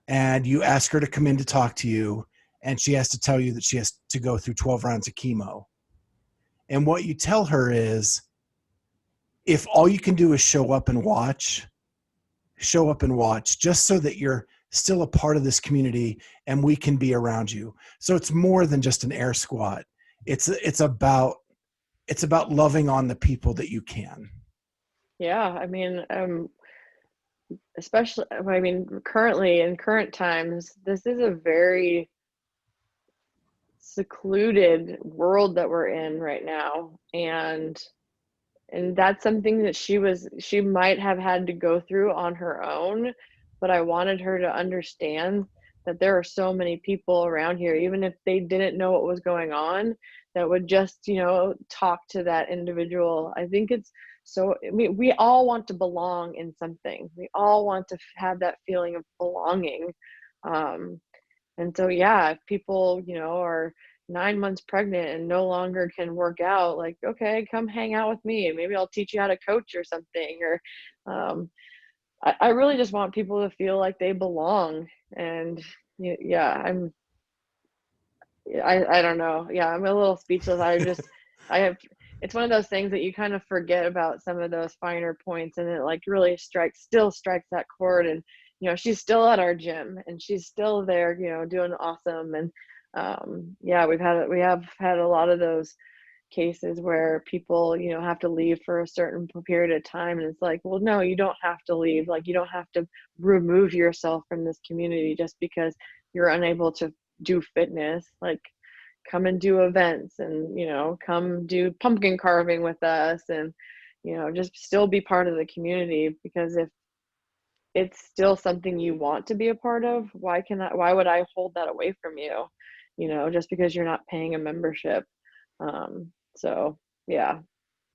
and you ask her to come in to talk to you, and she has to tell you that she has to go through 12 rounds of chemo. And what you tell her is, if all you can do is show up and watch just so that you're still a part of this community and we can be around you. So it's more than just an air squat. It's about loving on the people that you can. Yeah. I mean, especially, I mean, currently in current times, this is a very secluded world that we're in right now. And that's something that she might have had to go through on her own, but I wanted her to understand that there are so many people around here, even if they didn't know what was going on, that would just, talk to that individual. I think it's so, I mean, we all want to belong in something. We all want to have that feeling of belonging. And so, yeah, if people, are 9 months pregnant and no longer can work out, like, okay, come hang out with me. Maybe I'll teach you how to coach or something. Or I really just want people to feel like they belong. And yeah, I don't know. Yeah, I'm a little speechless. It's one of those things that you kind of forget about some of those finer points, and it like really still strikes that chord. And, she's still at our gym and she's still there, doing awesome. And yeah, we have had a lot of those cases where people, have to leave for a certain period of time. And it's like, well, no, you don't have to leave. Like, you don't have to remove yourself from this community just because you're unable to do fitness. Like, come and do events, and, come do pumpkin carving with us, and, just still be part of the community. Because if it's still something you want to be a part of, why would I hold that away from you, just because you're not paying a membership? So yeah,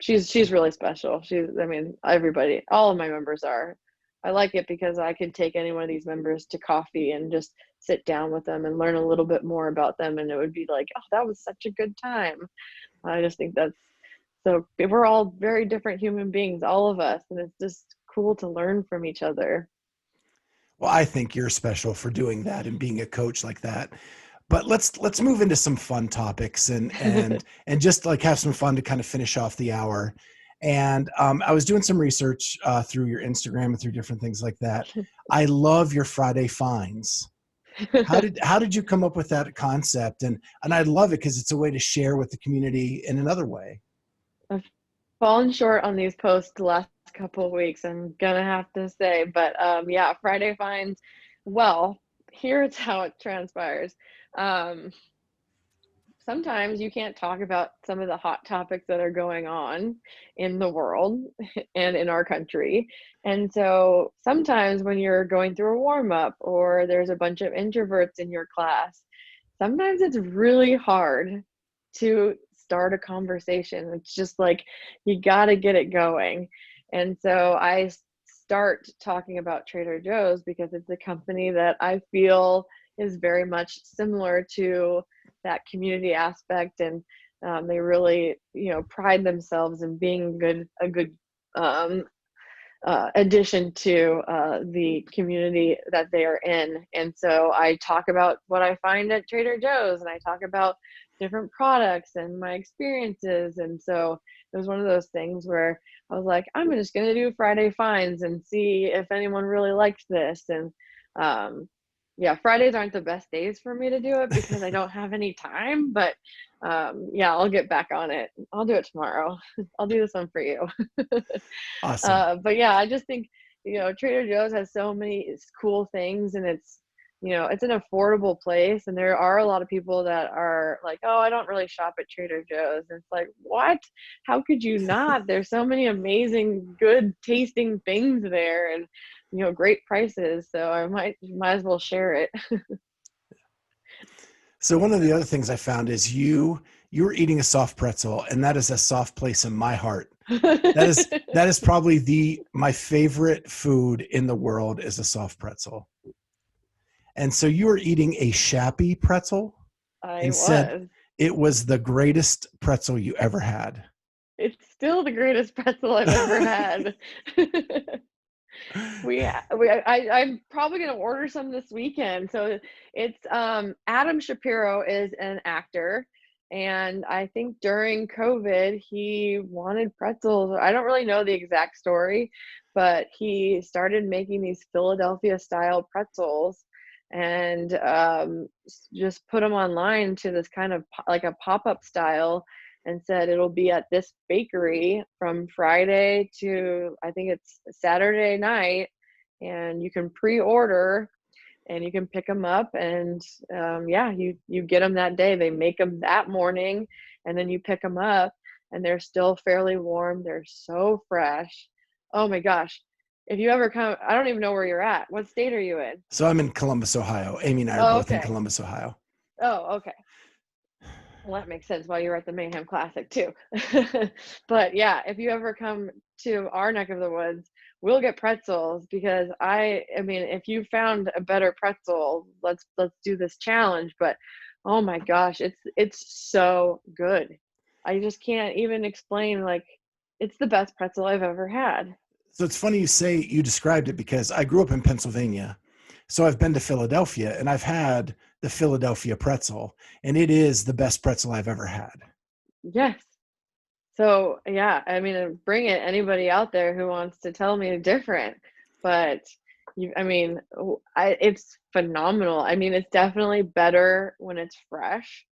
she's really special. I mean, everybody, all of my members are. I like it because I can take any one of these members to coffee and just sit down with them and learn a little bit more about them. And it would be like, oh, that was such a good time. I just think so we're all very different human beings, all of us. And it's just cool to learn from each other. Well, I think you're special for doing that and being a coach like that. But let's move into some fun topics and just like have some fun to kind of finish off the hour. And I was doing some research through your Instagram and through different things like that. I love your Friday finds. How did you come up with that concept? And I love it because it's a way to share with the community in another way. I've fallen short on these posts the last couple of weeks, I'm gonna have to say. But yeah, Friday finds. Well, here's how it transpires. Sometimes you can't talk about some of the hot topics that are going on in the world and in our country. And so sometimes when you're going through a warm up, or there's a bunch of introverts in your class, sometimes it's really hard to start a conversation. It's just like, you got to get it going. And so I start talking about Trader Joe's because it's a company that I feel is very much similar to that community aspect. And they really, pride themselves in being a good addition to the community that they are in. And so I talk about what I find at Trader Joe's, and I talk about different products and my experiences. And so it was one of those things where I was like, I'm just going to do Friday finds and see if anyone really likes this. And yeah, Fridays aren't the best days for me to do it because I don't have any time, but yeah, I'll get back on it. I'll do it tomorrow. I'll do this one for you. Awesome. But yeah, I just think, Trader Joe's has so many cool things, and it's an affordable place. And there are a lot of people that are like, oh, I don't really shop at Trader Joe's. And it's like, what? How could you not? There's so many amazing, good tasting things there, and great prices. So I might as well share it. So one of the other things I found is you were eating a soft pretzel, and that is a soft place in my heart. That is probably my favorite food in the world is a soft pretzel. And so you were eating a Shappy pretzel said it was the greatest pretzel you ever had. It's still the greatest pretzel I've ever had. I'm probably gonna order some this weekend. So it's Adam Shapiro is an actor, and I think during COVID he wanted pretzels. I don't really know the exact story, but he started making these Philadelphia style pretzels and just put them online to this kind of like a pop-up style, and said it'll be at this bakery from Friday to I think it's Saturday night, and you can pre-order and you can pick them up, and yeah, you get them that day. They make them that morning, and then you pick them up, and they're still fairly warm. They're so fresh. Oh my gosh. If you ever come, I don't even know where you're at. What state are you in? So I'm in Columbus, Ohio. Amy and I are both in Okay. Columbus, Ohio. Oh, okay. Well, that makes sense. While you were at the Mayhem Classic too. But yeah, if you ever come to our neck of the woods, we'll get pretzels, because I mean, if you found a better pretzel, let's do this challenge. But oh my gosh, it's so good. I just can't even explain. Like, it's the best pretzel I've ever had. So it's funny you say you described it, because I grew up in Pennsylvania. So I've been to Philadelphia and I've had the Philadelphia pretzel, and it is the best pretzel I've ever had. Yes. So yeah, I mean, bring it. Anybody out there who wants to tell me different, but I mean, it's phenomenal. I mean, it's definitely better when it's fresh.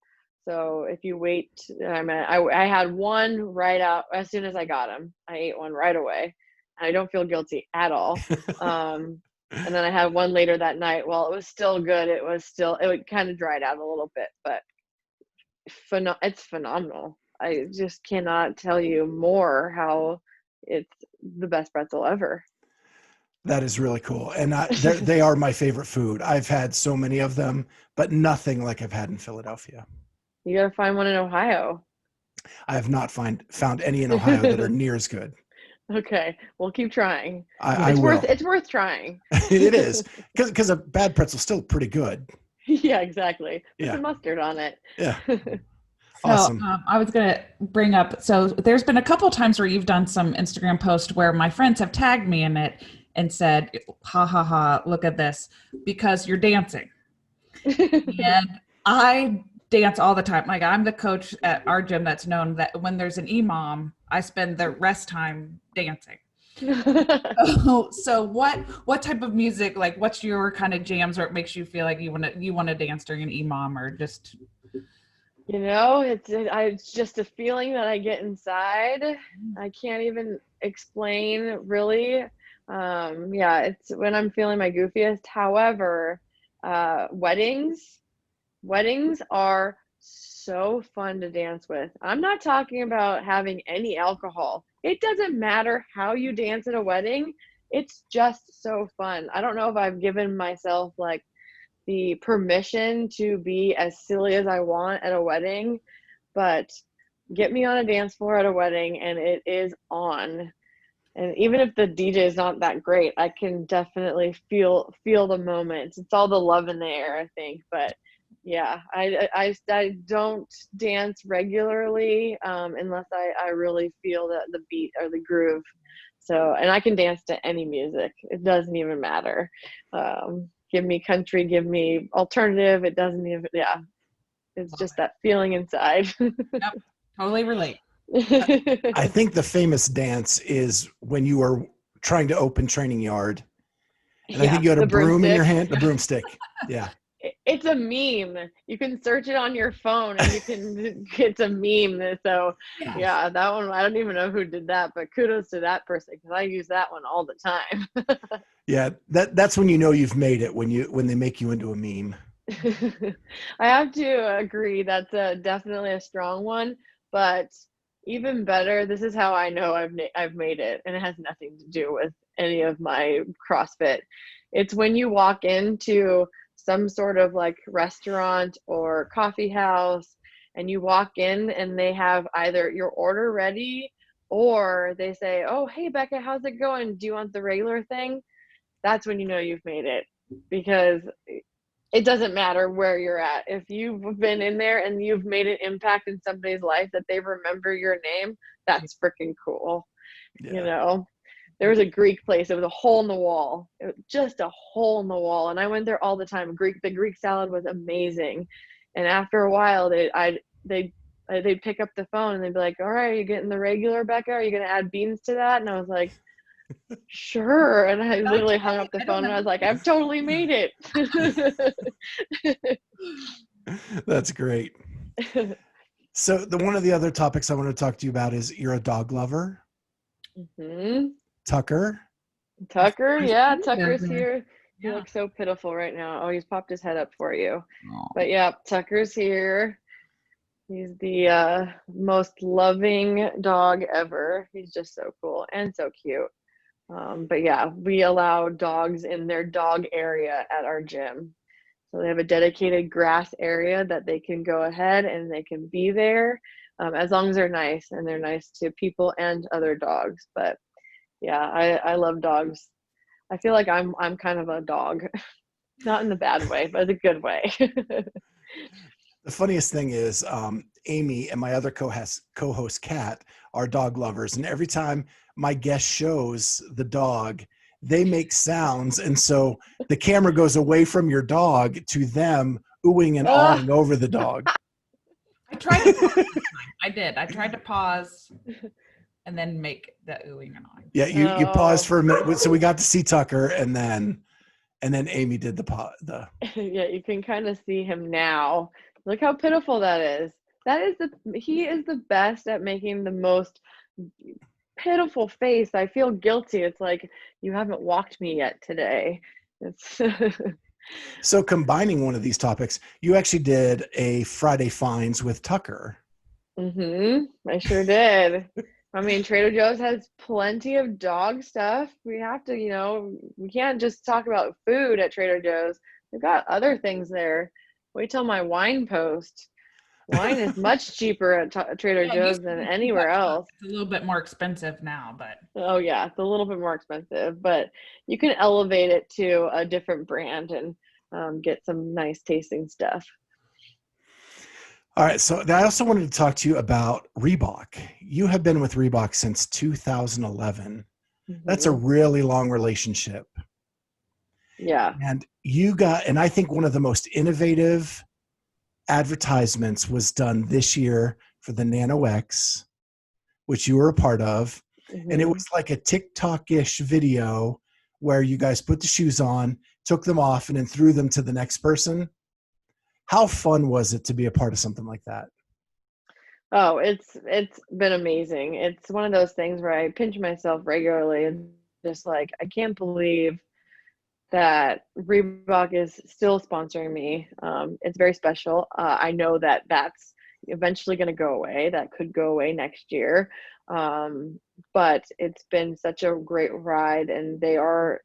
So if you wait, I mean, I had one right out as soon as I got them. I ate one right away. And I don't feel guilty at all. And then I had one later that night. Well, it was still good. It kind of dried out a little bit, but it's phenomenal. I just cannot tell you more how it's the best pretzel ever. That is really cool. And they are my favorite food. I've had so many of them, but nothing like I've had in Philadelphia. You gotta find one in Ohio. I have not found any in Ohio that are near as good. Okay, we'll keep trying. I will. It's worth trying. It is, because a bad pretzel is still pretty good. Yeah, exactly. Put Yeah. some mustard on it. Yeah. So Awesome. I was going to bring up, so there's been a couple of times where you've done some Instagram posts where my friends have tagged me in it and said, ha ha ha, look at this, because you're dancing. And I dance all the time. Like, I'm the coach at our gym that's known that when there's an EMOM, I spend the rest time dancing. So what type of music, like what's your kind of jams, or it makes you feel like you want to dance during an EMOM, or just? You know, it's just a feeling that I get inside. I can't even explain really. Yeah, it's when I'm feeling my goofiest. However, weddings are so fun to dance with. I'm not talking about having any alcohol. It doesn't matter how you dance at a wedding. It's just so fun. I don't know if I've given myself like the permission to be as silly as I want at a wedding, but get me on a dance floor at a wedding and it is on. And even if the DJ is not that great, I can definitely feel the moment. It's all the love in the air, I think. But yeah, I don't dance regularly unless I really feel the beat or the groove. So, and I can dance to any music. It doesn't even matter. Give me country, give me alternative. It doesn't even, yeah. It's just that feeling inside. Yep, totally relate. I think the famous dance is when you are trying to open Training Yard. And Yeah, I think you had a broom in your broomstick. hand, the broomstick. Yeah. It's a meme. You can search it on your phone and you can, it's a meme. So yeah, that one, I don't even know who did that, but kudos to that person, because I use that one all the time. Yeah. That's when you know you've made it, when they make you into a meme. I have to agree. That's definitely a strong one, but even better, this is how I know I've made it, and it has nothing to do with any of my CrossFit. It's when you walk into some sort of like restaurant or coffee house, and you walk in and they have either your order ready, or they say, "Oh, hey Becca, how's it going? Do you want the regular thing?" That's when you know you've made it, because it doesn't matter where you're at. If you've been in there and you've made an impact in somebody's life that they remember your name, that's freaking cool. Yeah. You know, there was a Greek place. It was a hole in the wall. It was just a hole in the wall. And I went there all the time. The Greek salad was amazing. And after a while, they'd pick up the phone and they'd be like, all right, are you getting the regular, Becca? Are you going to add beans to that? And I was like, sure. And I literally hung up the phone and I was like, I've totally made it. That's great. So one of the other topics I want to talk to you about is you're a dog lover. Mm-hmm. Tucker, yeah, Tucker's here. He looks so pitiful right now. Oh, he's popped his head up for you. But yeah, Tucker's here. He's the most loving dog ever. He's just so cool and so cute. But yeah, we allow dogs in their dog area at our gym. So they have a dedicated grass area that they can go ahead and they can be there as long as they're nice and they're nice to people and other dogs. But yeah, I love dogs. I feel like I'm kind of a dog, not in the bad way, but a good way. The funniest thing is Amy and my other co-host Kat are dog lovers. And every time my guest shows the dog, they make sounds. And so the camera goes away from your dog to them oohing and awing over the dog. I tried to pause. I did. I tried to pause and then make the oohing and awing. Yeah, you paused for a minute. So we got to see Tucker and then Amy did the Yeah, you can kind of see him now. Look how pitiful that is. He is the best at making the most pitiful face. I feel guilty. It's like, you haven't walked me yet today. It's So combining one of these topics, you actually did a Friday Finds with Tucker. I sure did. I mean, Trader Joe's has plenty of dog stuff. We have to, we can't just talk about food at Trader Joe's. We've got other things there. Wait till my wine post. Wine is much cheaper at Trader Joe's than anywhere else. It's a little bit more expensive now, but. Oh yeah, it's a little bit more expensive, but you can elevate it to a different brand and get some nice tasting stuff. All right. So I also wanted to talk to you about Reebok. You have been with Reebok since 2011. That's a really long relationship. Yeah. And and I think one of the most innovative advertisements was done this year for the Nano X, which you were a part of. And it was like a TikTok-ish video where you guys put the shoes on, took them off, and then threw them to the next person. How fun was it to be a part of something like that? Oh, it's been amazing. It's one of those things where I pinch myself regularly and just like, I can't believe that Reebok is still sponsoring me. It's very special. I know that that's eventually going to go away. That could go away next year. But it's been such a great ride, and they are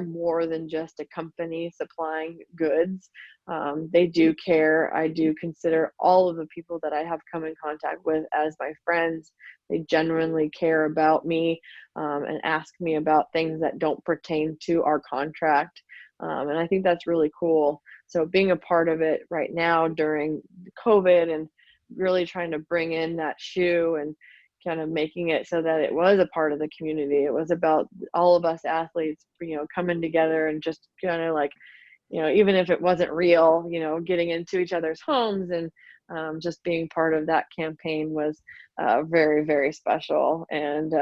more than just a company supplying goods. They do care. I do consider all of the people that I have come in contact with as my friends. They genuinely care about me and ask me about things that don't pertain to our contract. And I think that's really cool. So being a part of it right now during COVID and really trying to bring in that shoe and kind of making it so that it was a part of the community. It was about all of us athletes, coming together and just kind of like, even if it wasn't real, getting into each other's homes and just being part of that campaign was very, very special and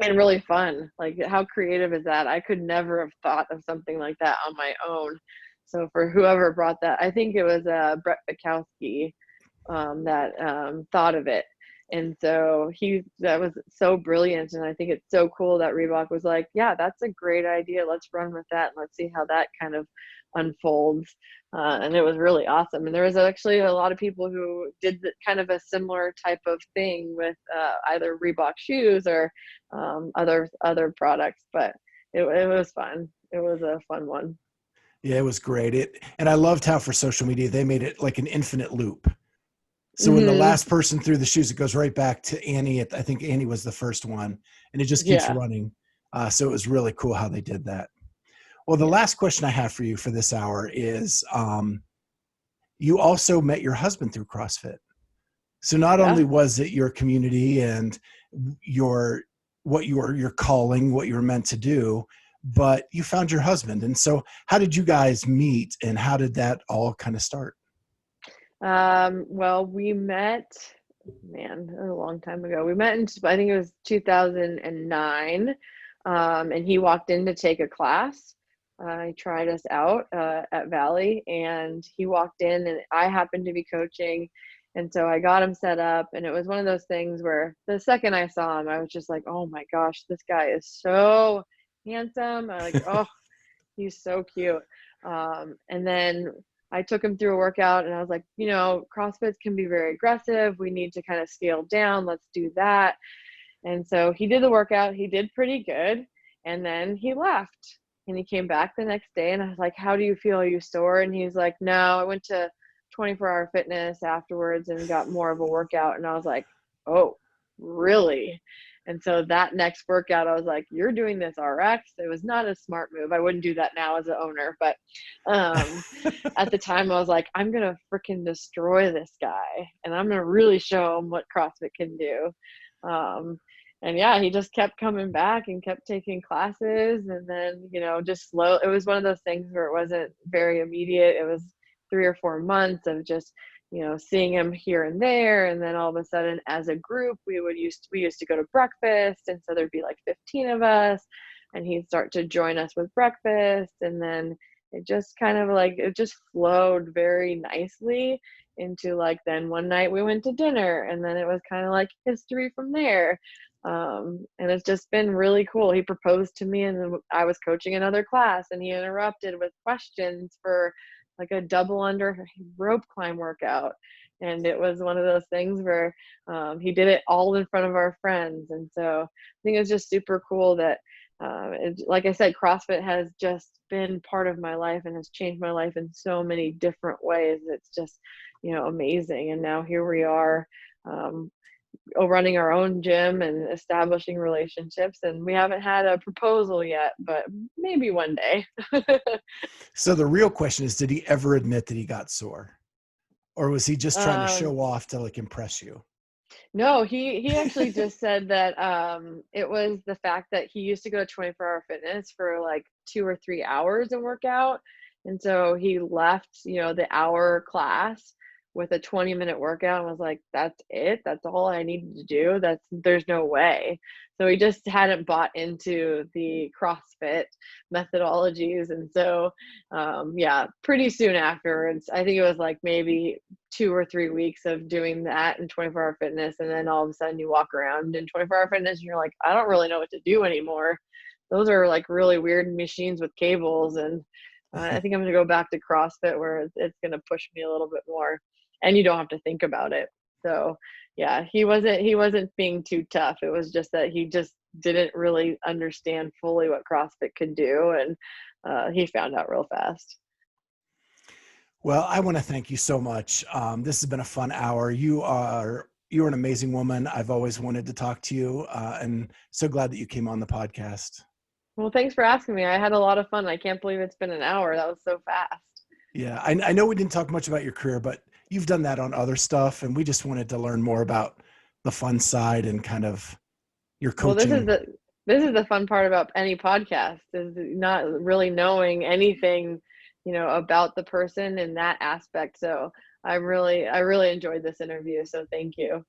really fun. Like, how creative is that? I could never have thought of something like that on my own. So for whoever brought that, I think it was Brett Bukowski that thought of it. And so that was so brilliant. And I think it's so cool that Reebok was like, yeah, that's a great idea. Let's run with that. And let's see how that kind of unfolds. And it was really awesome. And there was actually a lot of people who did kind of a similar type of thing with either Reebok shoes or other products, but it was fun. It was a fun one. Yeah, it was great. And I loved how for social media, they made it like an infinite loop. So when the last person threw the shoes, it goes right back to Annie. I think Annie was the first one, and it just keeps running. So it was really cool how they did that. Well, the last question I have for you for this hour is, you also met your husband through CrossFit. So not Yeah. only was it your community and your calling, what you were meant to do, but you found your husband. And so how did you guys meet, and how did that all kind of start? Well, we met, man, a long time ago. We met in, I think it was 2009. And he walked in to take a class. He tried us out at Valley, and he walked in, and I happened to be coaching. And so I got him set up, and it was one of those things where the second I saw him, I was just like, oh my gosh, this guy is so handsome. I like, oh, he's so cute. And then I took him through a workout, and I was like, CrossFit can be very aggressive. We need to kind of scale down. Let's do that. And so he did the workout. He did pretty good. And then he left, and he came back the next day, and I was like, how do you feel? Are you sore? And he's like, no, I went to 24-hour fitness afterwards and got more of a workout. And I was like, oh, really? And so that next workout, I was like, you're doing this RX. It was not a smart move. I wouldn't do that now as an owner. But at the time, I was like, I'm going to freaking destroy this guy. And I'm going to really show him what CrossFit can do. And yeah, he just kept coming back and kept taking classes. And then, just slow. It was one of those things where it wasn't very immediate. It was 3 or 4 months of just, seeing him here and there. And then all of a sudden, as a group, we used to go to breakfast. And so there'd be like 15 of us, and he'd start to join us with breakfast. And then it just kind of it just flowed very nicely into then one night we went to dinner, and then it was kind of like history from there. And it's just been really cool. He proposed to me, and then I was coaching another class, and he interrupted with questions for a double under rope climb workout. And it was one of those things where he did it all in front of our friends. And so I think it's just super cool that, like I said, CrossFit has just been part of my life and has changed my life in so many different ways. It's just, amazing. And now here we are, running our own gym and establishing relationships. And we haven't had a proposal yet, but maybe one day. So the real question is, did he ever admit that he got sore? Or was he just trying to show off to impress you? No, he actually just said that it was the fact that he used to go to 24-hour fitness for 2 or 3 hours and work out. And so he left, the hour class with a 20-minute workout and was like, that's it. That's all I needed to do. There's no way. So he just hadn't bought into the CrossFit methodologies. And so, pretty soon afterwards, I think it was maybe 2 or 3 weeks of doing that in 24-hour fitness. And then all of a sudden you walk around in 24-hour fitness and you're like, I don't really know what to do anymore. Those are really weird machines with cables. And I think I'm going to go back to CrossFit where it's going to push me a little bit more. And you don't have to think about it. So yeah, he wasn't being too tough. It was just that he just didn't really understand fully what CrossFit could do. And he found out real fast. Well, I want to thank you so much. This has been a fun hour. You're an amazing woman. I've always wanted to talk to you, and so glad that you came on the podcast. Well, thanks for asking me. I had a lot of fun. I can't believe it's been an hour. That was so fast. Yeah, I know we didn't talk much about your career, but you've done that on other stuff, and we just wanted to learn more about the fun side and kind of your coaching. Well, this is the fun part about any podcast, is not really knowing anything, about the person in that aspect. So I really enjoyed this interview. So thank you.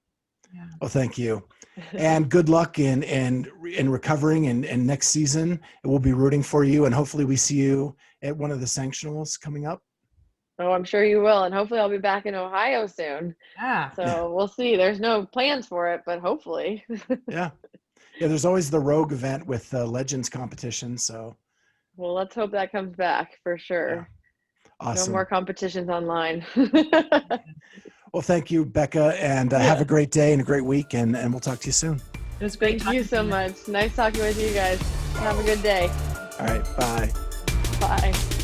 Yeah. Well, thank you. And good luck in recovering, and next season we'll be rooting for you, and hopefully we see you at one of the sanctionals coming up. Oh, I'm sure you will. And hopefully I'll be back in Ohio soon. Yeah. So we'll see. There's no plans for it, but hopefully. Yeah. There's always the Rogue event with the Legends competition. So. Well, let's hope that comes back for sure. Yeah. Awesome. No more competitions online. Well, thank you, Becca, and have a great day and a great week, and we'll talk to you soon. It was great. Thank you so much. Nice talking with you guys. Have a good day. All right. Bye. Bye.